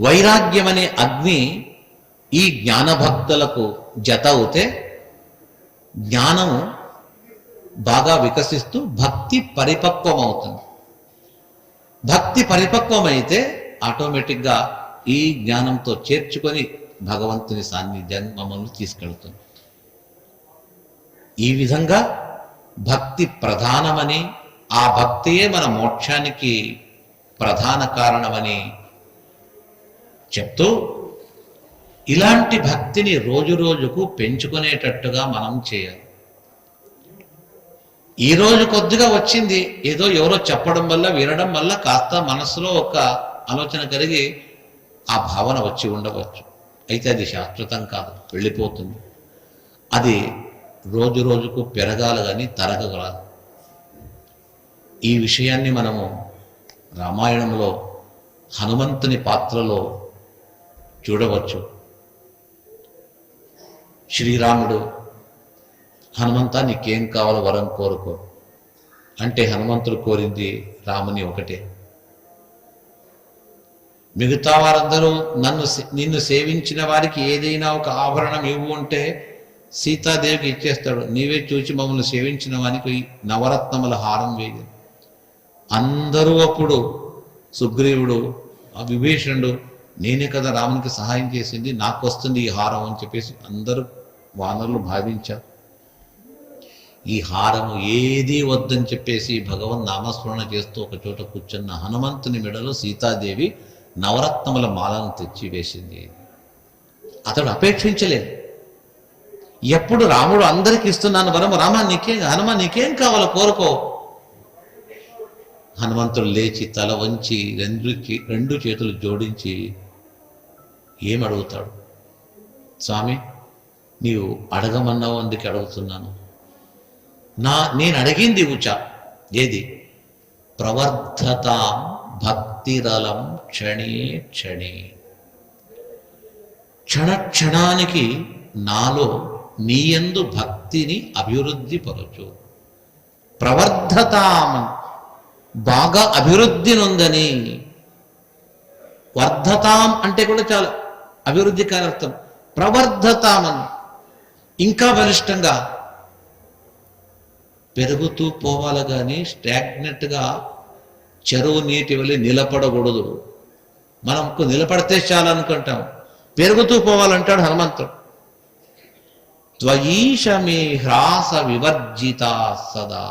వైరాగ్యం అనే అగ్ని ఈ జ్ఞానభక్తులకు జత అవుతే జ్ఞానము బాగా వికసిస్తూ భక్తి పరిపక్వం అవుతుంది. భక్తి పరిపక్వమైతే ఆటోమేటిక్గా ఈ జ్ఞానంతో చేర్చుకొని భగవంతుని సాన్నిధ్యాన్ని మమ్మల్ని తీసుకెళ్తుంది. ఈ విధంగా భక్తి ప్రధానమని, ఆ భక్తియే మన మోక్షానికి ప్రధాన కారణమని చెప్తూ ఇలాంటి భక్తిని రోజు రోజుకు పెంచుకునేటట్టుగా మనం చేయాలి. ఈరోజు కొద్దిగా వచ్చింది, ఏదో ఎవరో చెప్పడం వల్ల వినడం వల్ల కాస్త మనసులో ఒక ఆలోచన కలిగి ఆ భావన వచ్చి ఉండవచ్చు. అయితే అది శాశ్వతం కాదు, వెళ్ళిపోతుంది. అది రోజు రోజుకు పెరగాలి కానీ తరగరాదు. ఈ విషయాన్ని మనము రామాయణంలో హనుమంతుని పాత్రలో చూడవచ్చు. శ్రీరాముడు హనుమంత నీకేం కావాలో వరం కోరుకో అంటే హనుమంతుడు కోరింది రాముని ఒకటే. మిగతా వారందరూ నిన్ను సేవించిన వారికి ఏదైనా ఒక ఆభరణం ఇవ్వు అంటే సీతాదేవికి ఇచ్చేస్తాడు. నీవే చూచి మమ్మల్ని సేవించిన వానికి నవరత్నముల హారం వేయదు. అందరూ అప్పుడు సుగ్రీవుడు, విభీషణుడు, నేనే కదా రామునికి సహాయం చేసింది, నాకు వస్తుంది ఈ హారం అని చెప్పేసి అందరూ వానరులు భావించారు. ఈ హారము ఏదీ వద్దని చెప్పేసి భగవన్ నామస్మరణ చేస్తూ ఒక చోట కూర్చున్న హనుమంతుని మెడలో సీతాదేవి నవరత్నముల మాలను తెచ్చి వేసింది. అతడు అపేక్షించలేదు. ఎప్పుడు రాముడు అందరికి ఇస్తున్నాను వరం, హనుమ నీకేం కావాలో కోరుకో. హనుమంతుడు లేచి తల వంచి రెండు చేతులు జోడించి ఏమడుగుతాడు? స్వామి, నీవు అడగమన్నావు, అందుకే అడుగుతున్నాను. నేను అడిగింది ఏది? ప్రవర్ధతాం భక్తిరలం క్షణే క్షణే. క్షణానికి నాలో నీయందు భక్తిని అభివృద్ధి పరచు. ప్రవర్ధతాం, బాగా అభివృద్ధి నొందని. వర్ధతాం అంటే కూడా చాలా అభివృద్ధి కారర్థం. ప్రవర్ధతామని ఇంకా బలిష్టంగా పెరుగుతూ పోవాలి కానీ స్టాగ్నెట్గా చెరువు నీటి వల్ల నిలబడకూడదు. మనకు నిలబడితే చాలనుకుంటాం, పెరుగుతూ పోవాలంటాడు హనుమంతుడు. త్వయీష మే హ్రాస వివర్జిత సదా.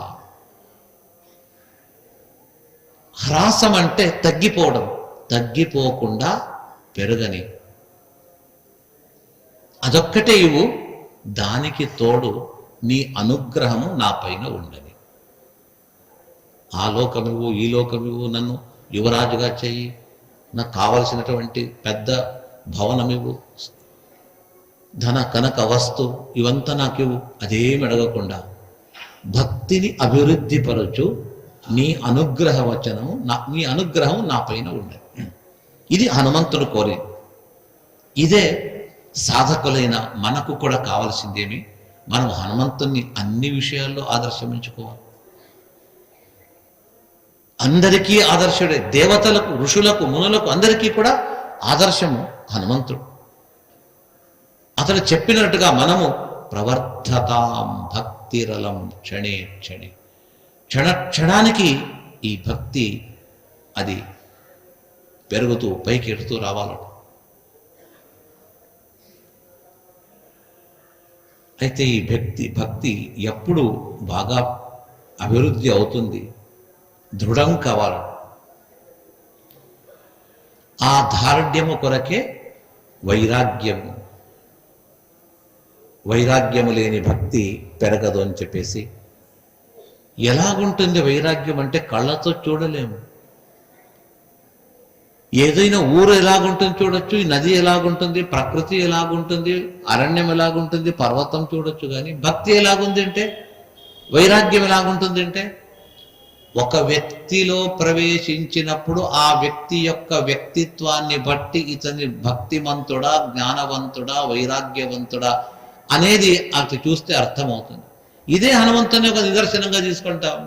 హ్రాసం అంటే తగ్గిపోవడం, తగ్గిపోకుండా పెరగని. అదొక్కటే ఇవ్వు, దానికి తోడు నీ అనుగ్రహము నా పైన ఉండని. ఆ లోకమివ్వు, ఈ లోకమివ్వు, నన్ను యువరాజుగా చెయ్యి, నాకు కావలసినటువంటి పెద్ద భవనమివ్వు, ధన కనక వస్తు ఇవంతా నాకివ్వు, అదేమి అడగకుండా భక్తిని అభివృద్ధి పరచు. నీ అనుగ్రహ వచనము, నీ అనుగ్రహం నా పైన ఉండదు. ఇది హనుమంతుడు కోరేది. ఇదే సాధకులైన మనకు కూడా కావాల్సిందేమి? మనం హనుమంతుని అన్ని విషయాల్లో ఆదర్శమించుకోవాలి. అందరికీ ఆదర్శుడే. దేవతలకు, ఋషులకు, మునులకు అందరికీ కూడా ఆదర్శము హనుమంతుడు. అతడు చెప్పినట్టుగా మనము ప్రవర్ధతాం భక్తిరలం క్షణే క్షణే. క్షణానికి ఈ భక్తి అది పెరుగుతూ పైకి ఎడుతూ రావాలట. అయితే ఈ భక్తి ఎప్పుడు బాగా అభివృద్ధి అవుతుంది? దృఢం కావాలి. ఆ దారుఢ్యము కొరకే వైరాగ్యము. వైరాగ్యము లేని భక్తి పెరగదు అని చెప్పేసి. ఎలాగుంటుంది వైరాగ్యం అంటే కళ్ళతో చూడలేము. ఏదైనా ఊరు ఎలాగుంటుంది చూడొచ్చు, ఈ నది ఎలాగుంటుంది, ప్రకృతి ఎలాగుంటుంది, అరణ్యం ఎలాగుంటుంది, పర్వతం చూడొచ్చు. కానీ భక్తి ఎలాగుంది అంటే, వైరాగ్యం ఎలాగుంటుంది అంటే, ఒక వ్యక్తిలో ప్రవేశించినప్పుడు ఆ వ్యక్తి యొక్క వ్యక్తిత్వాన్ని బట్టి ఇతని భక్తిమంతుడా, జ్ఞానవంతుడా, వైరాగ్యవంతుడా అనేది అటు చూస్తే అర్థమవుతుంది. ఇదే హనుమంతుని ఒక నిదర్శనంగా తీసుకుంటాం.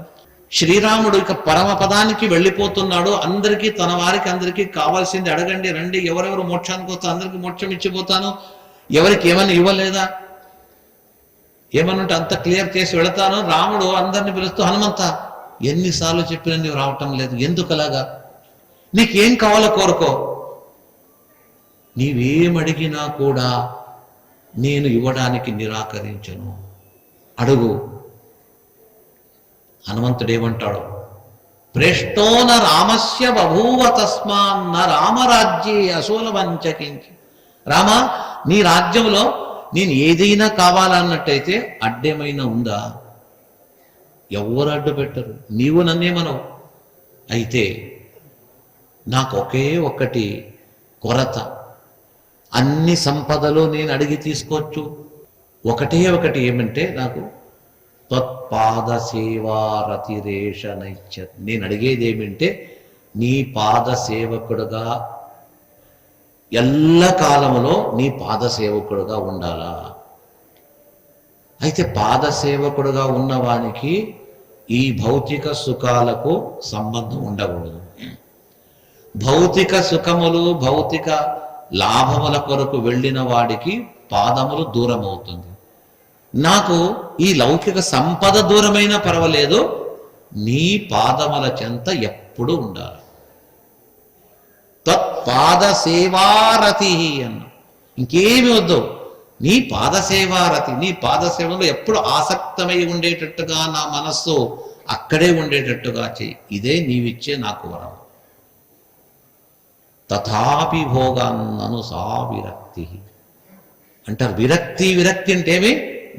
శ్రీరాముడు ఇక పరమపదానికి వెళ్ళిపోతున్నాడు. అందరికీ, తన వారికి అందరికీ కావాల్సింది అడగండి, రండి, ఎవరెవరు మోక్షానికి వస్తా అందరికీ మోక్షం ఇచ్చిపోతాను, ఎవరికి ఏమని ఇవ్వలేదా, ఏమనుంటే అంత క్లియర్ చేసి వెళతాను. రాముడు అందరిని పిలుస్తూ, హనుమంత ఎన్నిసార్లు చెప్పినా నీవు రావటం లేదు, ఎందుకు అలాగా, నీకేం కావాలో కోరుకో, నీవేమడిగినా కూడా నేను ఇవ్వడానికి నిరాకరించను, అడుగు. హనుమంతుడు ఏమంటాడు, ప్రేష్టోన రామస్య బభూవ తస్మాన్న రామరాజ్యే అశూల వంచకించి. రామా, నీ రాజ్యంలో నేను ఏదైనా కావాలన్నట్టయితే అడ్డేమైనా ఉందా? ఎవ్వరు అడ్డు పెట్టరు, నీవు నన్నేమనవు. అయితే నాకు ఒకే ఒక్కటి కొరత, అన్ని సంపదలు నేను అడిగి తీసుకోవచ్చు, ఒకటే ఒకటి ఏమంటే నాకు త్వత్పాద సేవారతిరేష నైత్య. నేను అడిగేది ఏమంటే నీ పాద సేవకుడుగా ఎల్ల కాలంలో నీ పాద సేవకుడుగా ఉండాలా. అయితే పాద సేవకుడుగా ఉన్నవానికి ఈ భౌతిక సుఖాలకు సంబంధం ఉండకూడదు. భౌతిక సుఖములు భౌతిక లాభముల కొరకు వెళ్ళిన వాడికి పాదములు దూరం అవుతుంది. నాకు ఈ లౌకిక సంపద దూరమైనా పర్వాలేదు, నీ పాదముల చెంత ఎప్పుడు ఉండాలి. తత్పాద సేవారతి అన్న, ఇంకేమి వద్దు, నీ పాదసేవారతి, నీ పాదసేవలో ఎప్పుడు ఆసక్తమై ఉండేటట్టుగా నా మనస్సు అక్కడే ఉండేటట్టుగా చెయ్యి, ఇదే నీవిచ్చే నాకు వరం. తథాపి భోగాన్నను సా విరక్తి అంటారు. విరక్తి విరక్తి అంటే ఏమి,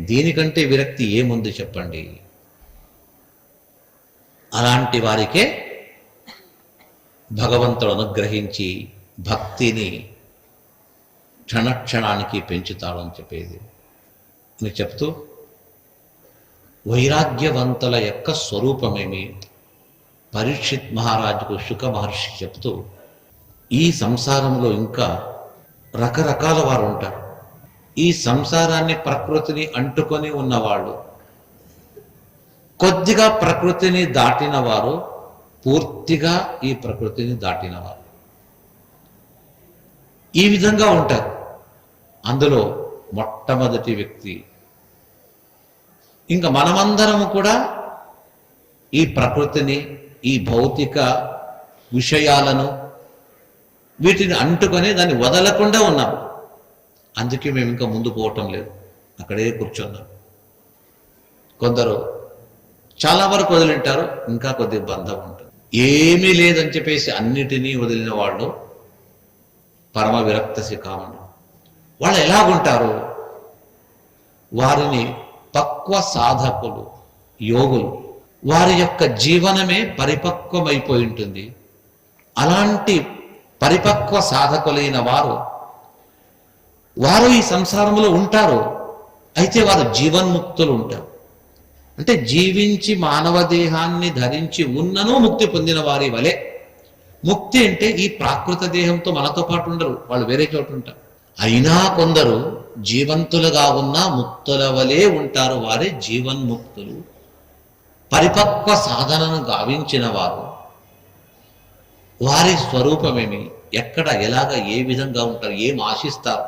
దీనికంటే విరక్తి ఏముంది చెప్పండి. అలాంటి వారికే భగవంతుడు అనుగ్రహించి భక్తిని క్షణక్షణానికి పెంచుతాడని చెప్పేది అని చెప్తూ, వైరాగ్యవంతుల యొక్క స్వరూపమేమి పరీక్షిత్ మహారాజుకు శుక మహర్షి చెప్తూ, ఈ సంసారంలో ఇంకా రకరకాల వారు ఉంటారు. ఈ సంసారాన్ని ప్రకృతిని అంటుకొని ఉన్నవాళ్ళు, కొద్దిగా ప్రకృతిని దాటిన వారు, పూర్తిగా ఈ ప్రకృతిని దాటిన వారు, ఈ విధంగా ఉంటారు. అందులో మొట్టమొదటి వ్యక్తి, ఇంకా మనమందరము కూడా ఈ ప్రకృతిని, ఈ భౌతిక విషయాలను, వీటిని అంటుకొని దాన్ని వదలకుండా ఉన్నాం. అందుకే మేము ఇంకా ముందు పోవటం లేదు, అక్కడే కూర్చున్నాం. కొందరు చాలా వరకు వదిలింటారు, ఇంకా కొద్దిగా బంధం ఉంటుంది. ఏమీ లేదని చెప్పేసి అన్నిటినీ వదిలిన వాళ్ళు పరమ విరక్త శిఖామణి. వాళ్ళు ఎలాగుంటారు, వారిని పక్వ సాధకులు, యోగులు, వారి యొక్క జీవనమే పరిపక్వమైపోయి ఉంటుంది. అలాంటి పరిపక్వ సాధకులైన వారు ఈ సంసారంలో ఉంటారు. అయితే వారు జీవన్ముక్తులు ఉంటారు. అంటే జీవించి మానవ దేహాన్ని ధరించి ఉన్నను ముక్తి పొందిన వారి వలె. ముక్తి అంటే ఈ ప్రాకృత దేహంతో మనతో పాటు ఉండరు, వాళ్ళు వేరే చోట ఉంటారు. అయినా కొందరు జీవంతులుగా ఉన్న ముక్తుల వలె ఉంటారు, వారే జీవన్ముక్తులు. పరిపక్వ సాధనను గావించిన వారు, వారి స్వరూపమేమి, ఎక్కడ, ఎలాగ, ఏ విధంగా ఉంటారు, ఏం ఆశిస్తారు.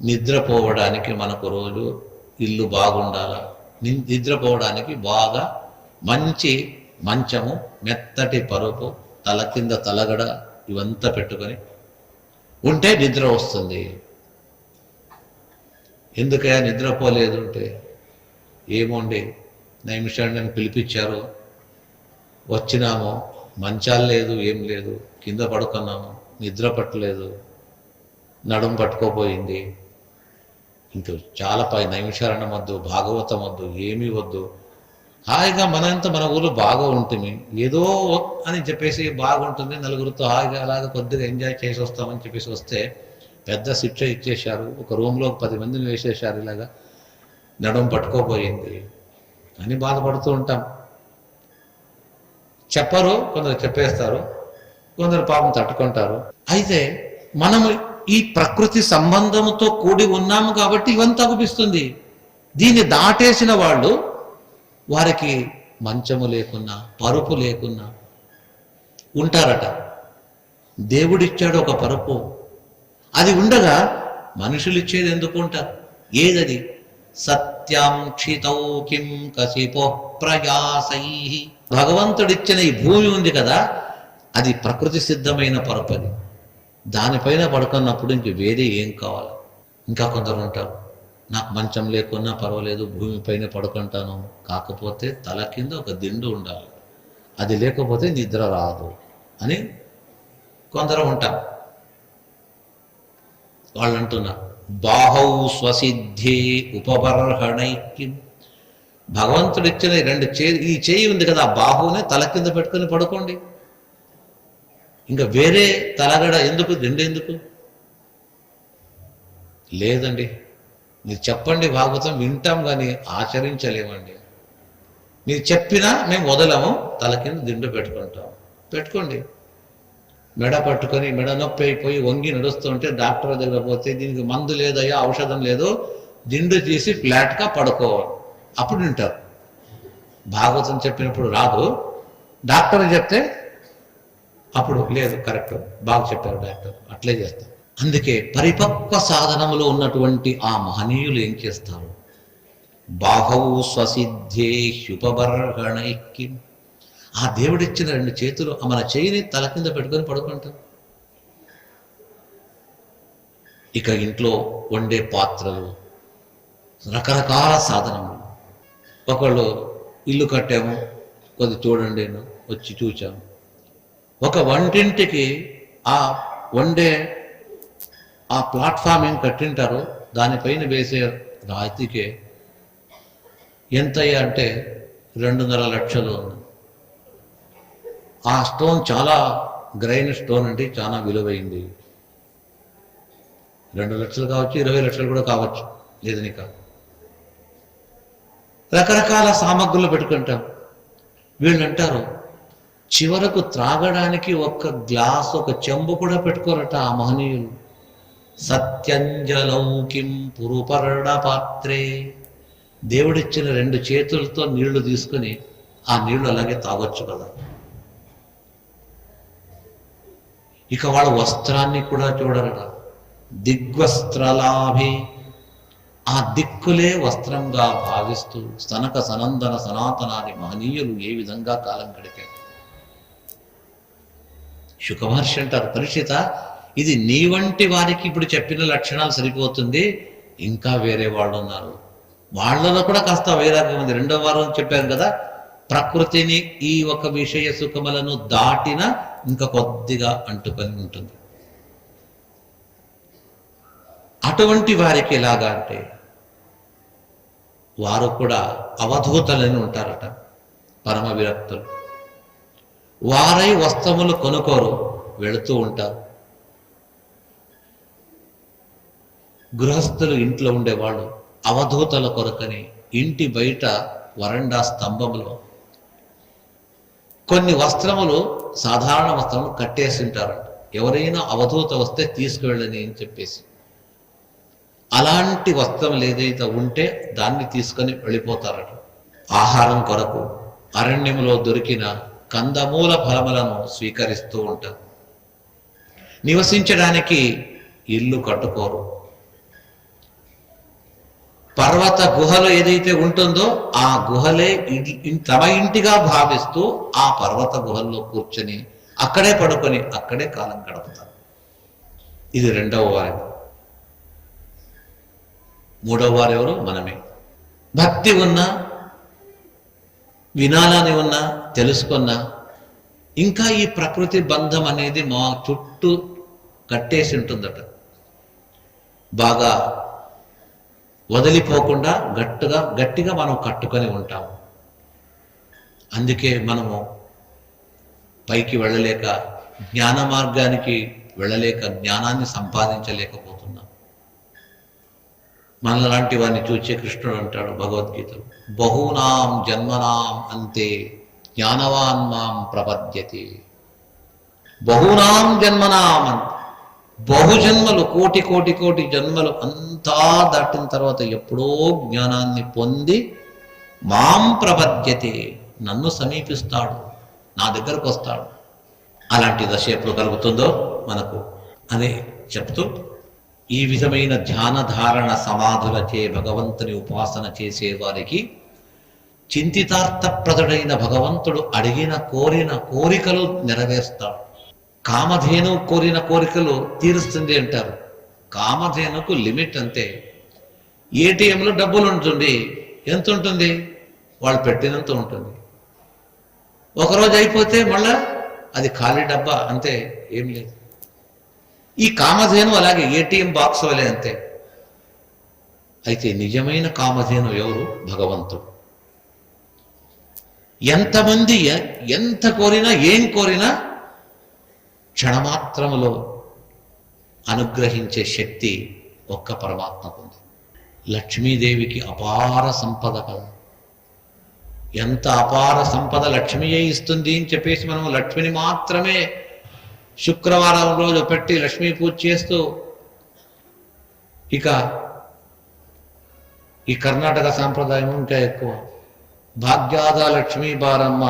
నిద్రపోవడానికి మనకు రోజు ఇల్లు బాగుండాలా, నిద్రపోవడానికి బాగా మంచి మంచము, మెత్తటి పరుపు, తల కింద తలగడ, ఇవంతా పెట్టుకొని ఉంటే నిద్ర వస్తుంది. ఎందుకయ్యా నిద్రపోలేదు అంటే, ఏమోండి నిమిషాన్ని నన్ను పిలిపించారు, వచ్చినాము, మంచాలు లేదు, ఏం లేదు, కింద పడుకున్నాము, నిద్ర పట్టలేదు, నడుం పట్టుకోపోయింది, ఇంక చాలా 10 నిమిషాలన్న వద్దు, భాగవతం వద్దు, ఏమీ వద్దు, హాయిగా మనంతా మన ఊరు బాగా ఉంటుంది, ఏదో అని చెప్పేసి బాగుంటుంది, నలుగురితో హాయిగా అలాగా కొద్దిగా ఎంజాయ్ చేసి వస్తామని చెప్పేసి వస్తే పెద్ద శిక్ష ఇచ్చేశారు, ఒక రూమ్లో 10 మందిని వేసేశారు, ఇలాగా నడుం పట్టుకోపోయింది అని బాధపడుతూ ఉంటాం. చెప్పరు, కొందరు చెప్పేస్తారు, కొందరు పాపం తట్టుకుంటారు. అయితే మనము ఈ ప్రకృతి సంబంధంతో కూడి ఉన్నాము కాబట్టి ఇవంతా అనిపిస్తుంది. దీన్ని దాటేసిన వాళ్ళు, వారికి మంచము లేకున్నా, పరుపు లేకున్నా ఉంటారట. దేవుడిచ్చాడు ఒక పరుపు, అది ఉండగా మనుషులు ఇచ్చేది ఎందుకు ఉంటారు? ఏదది? సత్యం క్షితౌ కిం కసిపో ప్రయాసై. భగవంతుడిచ్చిన ఈ భూమి ఉంది కదా, అది ప్రకృతి సిద్ధమైన పరుపది. దానిపైన పడుకున్నప్పుడు ఇంక వేరే ఏం కావాలి? ఇంకా కొందరు ఉంటారు, నాకు మంచం లేకున్నా పర్వాలేదు, భూమిపైన పడుకుంటాను, కాకపోతే తల కింద ఒక దిండు ఉండాలి, అది లేకపోతే నిద్ర రాదు అని కొందరు ఉంటారు. వాళ్ళు అంటున్నారు, బాహౌ స్వసిద్ధే ఉపబర్హణైక్యం. భగవంతుడు ఇచ్చిన ఈ చేయి ఉంది కదా, ఆ బాహువునే తల కింద పెట్టుకుని పడుకోండి. ఇంకా వేరే తలగడ ఎందుకు, దిండు ఎందుకు? లేదండి, మీరు చెప్పండి భాగవతం వింటాం కానీ ఆచరించలేమండి. మీరు చెప్పినా మేము వదలము, తల కింద దిండు పెట్టుకుంటాం. పెట్టుకోండి. మెడ పట్టుకొని మెడ నొప్పి అయిపోయి వంగి నడుస్తుంటే డాక్టర్ దగ్గర పోతే దీనికి మందు లేదయ్యా, ఔషధం లేదు, దిండు తీసి ఫ్లాట్గా పడుకోవాలి, అప్పుడు వింటారు. భాగవతం చెప్పినప్పుడు రాదు, డాక్టర్ చెప్తే అప్పుడు లేదు, కరెక్ట్, బాగా చెప్పారు డాక్టర్, అట్లే చేస్తారు. అందుకే పరిపక్వ సాధనములో ఉన్నటువంటి ఆ మహనీయులు ఏం చేస్తారు? బాహౌ స్వసిద్ధే హ్యుపబర్హణైక్యం. ఆ దేవుడిచ్చిన 2 చేతులు మన చేయిని తల కింద పెట్టుకొని పడుకుంటారు. ఇక ఇంట్లో వండే పాత్రలు, రకరకాల సాధనములు. ఒకళ్ళు ఇల్లు కట్టాము, కొద్ది చూడండి, వచ్చి చూచాము. ఒక వంటింటికి ఆ వండే ఆ ప్లాట్ఫామ్ ఏం కట్టింటారో దానిపైన వేసే రాతికే ఎంతయ్యా అంటే 2.5 లక్షలు. ఆ స్టోన్ చాలా గ్రైన్ స్టోన్ అండి, చాలా విలువైంది. 2 లక్షలు కావచ్చు, 20 లక్షలు కూడా కావచ్చు, లేదని కాదు. రకరకాల సామగ్రులు పెట్టుకుంటాం. వీళ్ళు అంటారు, చివరకు త్రాగడానికి ఒక్క గ్లాస్, ఒక చెంబు కూడా పెట్టుకోరట ఆ మహనీయులు. సత్యంజలౌ కిం పురుపర్ణ పాత్రే. దేవుడిచ్చిన 2 చేతులతో నీళ్లు తీసుకుని ఆ నీళ్లు అలాగే తాగొచ్చు కదా. ఇక వాళ్ళ వస్త్రాన్ని కూడా చూడరట. దిగ్వస్త్రలాభే. ఆ దిక్కులే వస్త్రంగా భావిస్తూ సనక సనందన సనాతనాన్ని మహనీయులు ఏ విధంగా కాలం గడిపారు. శుకమహర్షి అంటారు, పరీక్షిత, ఇది నీ వంటి వారికి ఇప్పుడు చెప్పిన లక్షణాలు సరిపోతుంది, ఇంకా వేరే వాళ్ళు ఉన్నారు, వాళ్ళలో కూడా కాస్త వైరాగ్యం ఉంది. 2వ వారం చెప్పారు కదా, ప్రకృతిని ఈ ఒక విషయ సుఖములను దాటిన ఇంకా కొద్దిగా అంటుకొని ఉంటుంది. అటువంటి వారికి ఎలాగా అంటే వారు కూడా అవధూతలని ఉంటారట, పరమ విరక్తులు. వారై వస్త్రములు కొనుక్కోరు, వెళుతూ ఉంటారు. గృహస్థులు ఇంట్లో ఉండేవాళ్ళు అవధూతల కొరకని ఇంటి బయట వరండా స్తంభంలో కొన్ని వస్త్రములు, సాధారణ వస్త్రములు కట్టేసి ఉంటారంట. ఎవరైనా అవధూత వస్తే తీసుకువెళ్ళని అని చెప్పేసి, అలాంటి వస్త్రములు ఏదైతే ఉంటే దాన్ని తీసుకొని వెళ్ళిపోతారట. ఆహారం కొరకు అరణ్యములో దొరికిన కందమూల ఫలములను స్వీకరిస్తూ ఉంటారు. నివసించడానికి ఇల్లు కట్టుకోరు. పర్వత గుహలో ఏదైతే ఉంటుందో ఆ గుహలే తమ ఇంటిగా భావిస్తూ ఆ పర్వత గుహల్లో కూర్చొని అక్కడే పడుకొని అక్కడే కాలం గడుపుతారు. ఇది 2వ వారి. 3వ వారు ఎవరు? మనమే. భక్తి ఉన్నా, వినాలని ఉన్నా, తెలుసుకున్నా, ఇంకా ఈ ప్రకృతి బంధం అనేది మా చుట్టూ కట్టేసి ఉంటుందట. బాగా వదిలిపోకుండా గట్టిగా మనం కట్టుకొని ఉంటాము. అందుకే మనము పైకి వెళ్ళలేక, జ్ఞాన మార్గానికి వెళ్ళలేక, జ్ఞానాన్ని సంపాదించలేకపోతున్నాం. మనలాంటి వారిని చూచే కృష్ణుడు అంటాడు భగవద్గీతలో, బహూనాం జన్మనాం అంతే జ్ఞానవాన్ మాం ప్రపద్యతే. బహూనాం జన్మనాం అంతే, బహుజన్మలు, కోటి జన్మలు అంతా దాటిన తర్వాత ఎప్పుడో జ్ఞానాన్ని పొంది మాం ప్రపద్యతే, నన్ను సమీపిస్తాడు, నా దగ్గరకు వస్తాడు. అలాంటి దశ ఎప్పుడు కలుగుతుందో మనకు అని చెప్తూ, ఈ విధమైన ధ్యాన ధారణ సమాధులచే భగవంతుని ఉపాసన చేసే వారికి చింతితార్థప్రదుడైన భగవంతుడు అడిగిన కోరిన కోరికలు నెరవేరుస్తాడు. కామధేను కోరిన కోరికలు తీరుస్తుంది అంటారు. కామధేనుకు లిమిట్ అంతే. ఏటీఎంలో డబ్బులు ఉంటుంది, ఎంత ఉంటుంది? వాళ్ళు పెట్టినంత ఉంటుంది. ఒకరోజు అయిపోతే మళ్ళా అది ఖాళీ డబ్బా, అంతే, ఏం లేదు. ఈ కామధేను అలాగే ఏటీఎం బాక్స్ వలె అంతే. అయితే నిజమైన కామధేను ఎవరు? భగవంతుడు. ఎంతమంది ఎంత కోరినా ఏం కోరినా క్షణమాత్రములో అనుగ్రహించే శక్తి ఒక్క పరమాత్మకు ఉంది. లక్ష్మీదేవికి అపార సంపద కదా. ఎంత అపార సంపద లక్ష్మీయే ఇస్తుంది అని చెప్పేసి మనము లక్ష్మిని మాత్రమే శుక్రవారం రోజు పెట్టి లక్ష్మీ పూజ చేస్తూ, ఇక ఈ కర్ణాటక సాంప్రదాయం ఇంకా ఎక్కువ, భాగ్యాద లక్ష్మీ బారమ్మ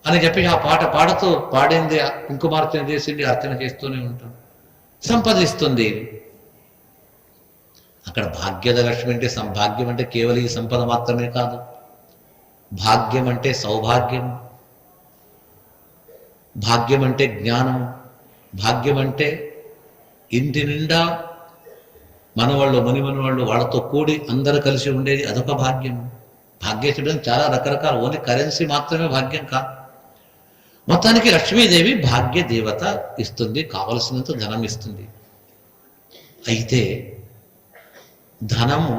అని చెప్పి ఆ పాట పాడుతూ పాడింది కుంకుమార్చన చేసింది అర్చన చేస్తూనే ఉంటాం. సంపదిస్తుంది. అక్కడ భాగ్యద లక్ష్మి అంటే భాగ్యం అంటే కేవలం ఈ సంపద మాత్రమే కాదు. భాగ్యం అంటే సౌభాగ్యం, భాగ్యం అంటే జ్ఞానం, భాగ్యం అంటే ఇంటి నిండా మనవాళ్ళు మునిమనవాళ్ళు వాళ్ళతో కూడి అందరూ కలిసి ఉండేది, అదొక భాగ్యం. భాగ్యశుడం చాలా రకరకాల, ఓన్లీ కరెన్సీ మాత్రమే భాగ్యం కాదు. మొత్తానికి లక్ష్మీదేవి భాగ్య దేవత ఇస్తుంది, కావలసినంత ధనం ఇస్తుంది. అయితే ధనము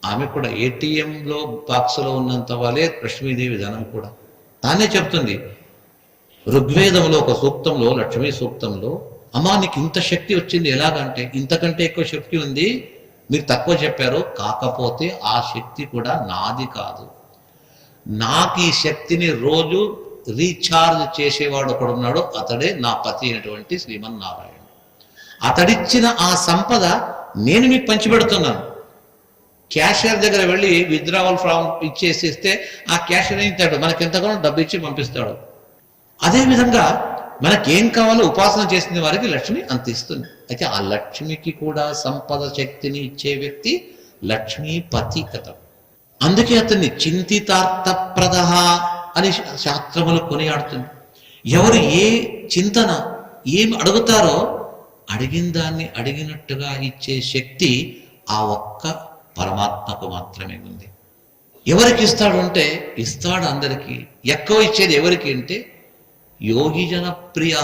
ఆమె కూడా ఏటీఎంలో బాక్సులో ఉన్నంత వాళ్ళే లక్ష్మీదేవి ధనం కూడా. తానే చెప్తుంది ఋగ్వేదంలో ఒక సూక్తంలో, లక్ష్మీ సూక్తంలో, అమ్మా నీకు ఇంత శక్తి వచ్చింది ఎలాగంటే, ఇంతకంటే ఎక్కువ శక్తి ఉంది, మీరు తక్కువ చెప్పారు, కాకపోతే ఆ శక్తి కూడా నాది కాదు. నాకు ఈ శక్తిని రోజు రీఛార్జ్ చేసేవాడు ఒకడున్నాడు, అతడే నా పతి అయినటువంటి శ్రీమన్నారాయణ. అతడిచ్చిన ఆ సంపద నేను మీకు పంచిపెడుతున్నాను. క్యాషియర్ దగ్గర వెళ్ళి విత్డ్రావల్ ఫామ్ ఇచ్చేసిస్తే ఆ క్యాషియర్ ఇస్తాడు, మనకి ఎంతగానో డబ్బు ఇచ్చి పంపిస్తాడు. అదేవిధంగా మనకేం కావాలో ఉపాసన చేసిన వారికి లక్ష్మి అంత ఇస్తుంది. అయితే ఆ లక్ష్మికి కూడా సంపద శక్తిని ఇచ్చే వ్యక్తి లక్ష్మీపతి కథ. అందుకే అతన్ని చింతితార్థప్రద అని శాస్త్రములు కొనియాడుతుంది. ఎవరు ఏ చింతన ఏం అడుగుతారో అడిగిన దాన్ని అడిగినట్టుగా ఇచ్చే శక్తి ఆ ఒక్క పరమాత్మకు మాత్రమే ఉంది. ఎవరికి ఇస్తాడు అంటే ఇస్తాడు అందరికీ. ఎక్కువ ఇచ్చేది ఎవరికి అంటే యోగిజన ప్రియ.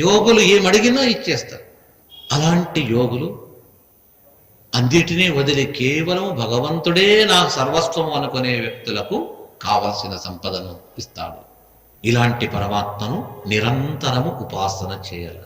యోగులు ఏమడిగినా ఇచ్చేస్తారు. అలాంటి యోగులు అన్నిటినీ వదిలి కేవలం భగవంతుడే నా సర్వస్వం అనుకునే వ్యక్తులకు కావలసిన సంపదను ఇస్తాడు. ఇలాంటి పరమాత్మను నిరంతరము ఉపాసన చేయాలి.